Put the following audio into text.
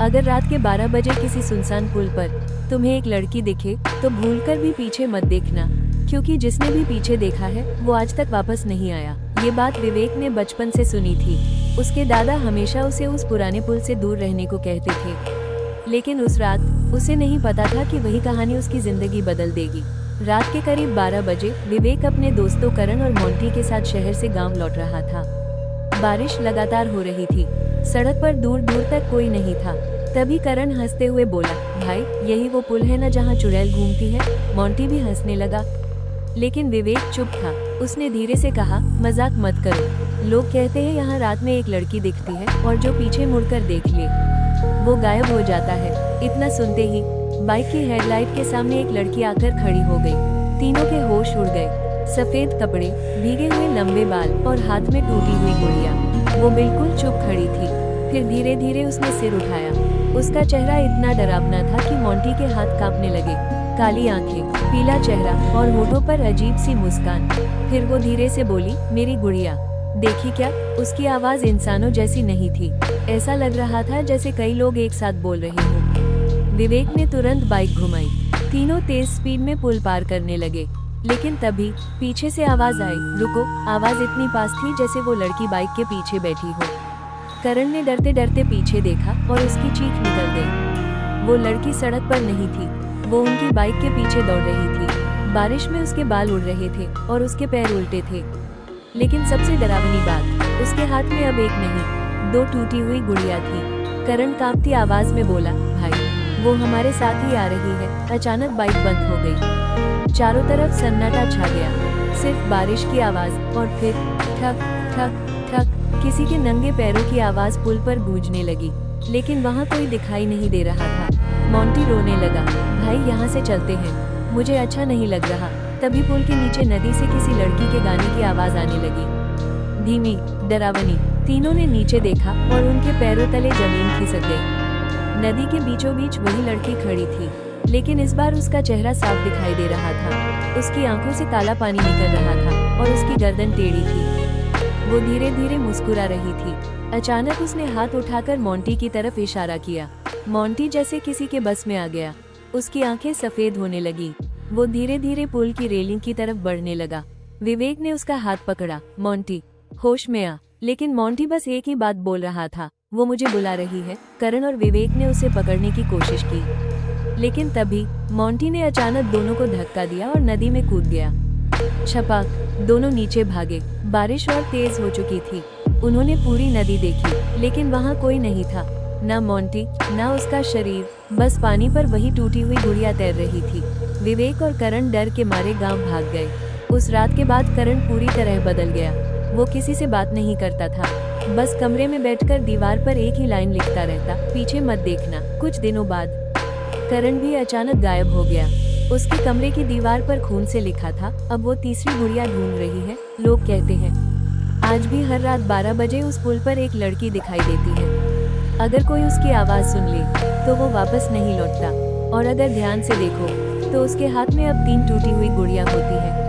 अगर रात के 12 बजे किसी सुनसान पुल पर तुम्हें एक लड़की दिखे तो भूलकर भी पीछे मत देखना, क्योंकि जिसने भी पीछे देखा है वो आज तक वापस नहीं आया। ये बात विवेक ने बचपन से सुनी थी। उसके दादा हमेशा उसे उस पुराने पुल से दूर रहने को कहते थे, लेकिन उस रात उसे नहीं पता था कि वही कहानी उसकी जिंदगी बदल देगी। रात के करीब 12 बजे विवेक अपने दोस्तों करण और मोंटी के साथ शहर से गांव लौट रहा था। बारिश लगातार हो रही थी, सड़क पर दूर दूर तक कोई नहीं था। तभी करण हंसते हुए बोला, भाई यही वो पुल है ना जहाँ चुड़ैल घूमती है। मोंटी भी हंसने लगा, लेकिन विवेक चुप था। उसने धीरे से कहा, मजाक मत करो, लोग कहते हैं यहाँ रात में एक लड़की दिखती है और जो पीछे मुड़कर देख ले वो गायब हो जाता है। इतना सुनते ही बाइक की हेडलाइट के सामने एक लड़की आकर खड़ी हो गई। तीनों के होश उड़ गए। सफेद कपड़े, भीगे हुए लंबे बाल और हाथ में टूटी हुई गुड़िया। वो बिल्कुल चुप खड़ी थी। फिर धीरे धीरे उसने सिर उठाया। उसका चेहरा इतना डरावना था कि मोंटी के हाथ कांपने लगे। काली आंखें, पीला चेहरा और होठों पर अजीब सी मुस्कान। फिर वो धीरे से बोली, मेरी गुड़िया देखी क्या? उसकी आवाज इंसानों जैसी नहीं थी। ऐसा लग रहा था जैसे कई लोग एक साथ बोल रहे हों। विवेक ने तुरंत बाइक घुमाई। तीनों तेज स्पीड में पुल पार करने लगे, लेकिन तभी पीछे से आवाज आई, रुको। आवाज इतनी पास थी जैसे वो लड़की बाइक के पीछे बैठी हो। करण ने डरते डरते पीछे देखा और उसकी चीख निकल गई। वो लड़की सड़क पर नहीं थी, वो उनकी बाइक के पीछे दौड़ रही थी। बारिश में उसके बाल उड़ रहे थे और उसके पैर उल्टे थे। लेकिन सबसे डरावनी बात, उसके हाथ में अब एक नहीं 2 टूटी हुई गुड़िया थी। करण कांपती आवाज में बोला, भाई वो हमारे साथ ही आ रही है। अचानक बाइक बंद हो गई। चारों तरफ सन्नाटा छा गया, सिर्फ बारिश की आवाज और फिर ठक ठक ठक किसी के नंगे पैरों की आवाज पुल पर गूंजने लगी। लेकिन वहाँ कोई दिखाई नहीं दे रहा था। मोंटी रोने लगा, भाई यहाँ से चलते हैं, मुझे अच्छा नहीं लग रहा। तभी पुल के नीचे नदी से किसी लड़की के गाने की आवाज आने लगी, धीमी, डरावनी। तीनों ने नीचे देखा और उनके पैरों तले जमीन खिसक गई। नदी के बीचों बीच वही लड़की खड़ी थी, लेकिन इस बार उसका चेहरा साफ दिखाई दे रहा था। उसकी आंखों से काला पानी निकल रहा था और उसकी गर्दन टेढ़ी थी। वो धीरे धीरे मुस्कुरा रही थी। अचानक उसने हाथ उठाकर मोंटी की तरफ इशारा किया। मोंटी जैसे किसी के बस में आ गया। उसकी आंखें सफेद होने लगी। वो धीरे धीरे पुल की रेलिंग की तरफ बढ़ने लगा। विवेक ने उसका हाथ पकड़ा, मोंटी होश में आ। लेकिन मोंटी बस एक ही बात बोल रहा था, वो मुझे बुला रही है। करण और विवेक ने उसे पकड़ने की कोशिश की, लेकिन तभी मोंटी ने अचानक दोनों को धक्का दिया और नदी में कूद गया। छपाक, दोनों नीचे भागे। बारिश और तेज हो चुकी थी। उन्होंने पूरी नदी देखी, लेकिन वहाँ कोई नहीं था, ना मोंटी ना उसका शरीर। बस पानी पर वही टूटी हुई गुड़िया तैर रही थी। विवेक और करण डर के मारे गांव भाग गए। उस रात के बाद करण पूरी तरह बदल गया। वो किसी से बात नहीं करता था, बस कमरे में बैठकर दीवार पर एक ही लाइन लिखता रहता, पीछे मत देखना। कुछ दिनों बाद करण भी अचानक गायब हो गया। उसके कमरे की दीवार पर खून से लिखा था, अब वो तीसरी गुड़िया ढूंढ रही है। लोग कहते हैं आज भी हर रात 12 बजे उस पुल पर एक लड़की दिखाई देती है। अगर कोई उसकी आवाज सुन ले तो वो वापस नहीं लौटता, और अगर ध्यान से देखो तो उसके हाथ में अब 3 टूटी हुई गुड़िया होती है।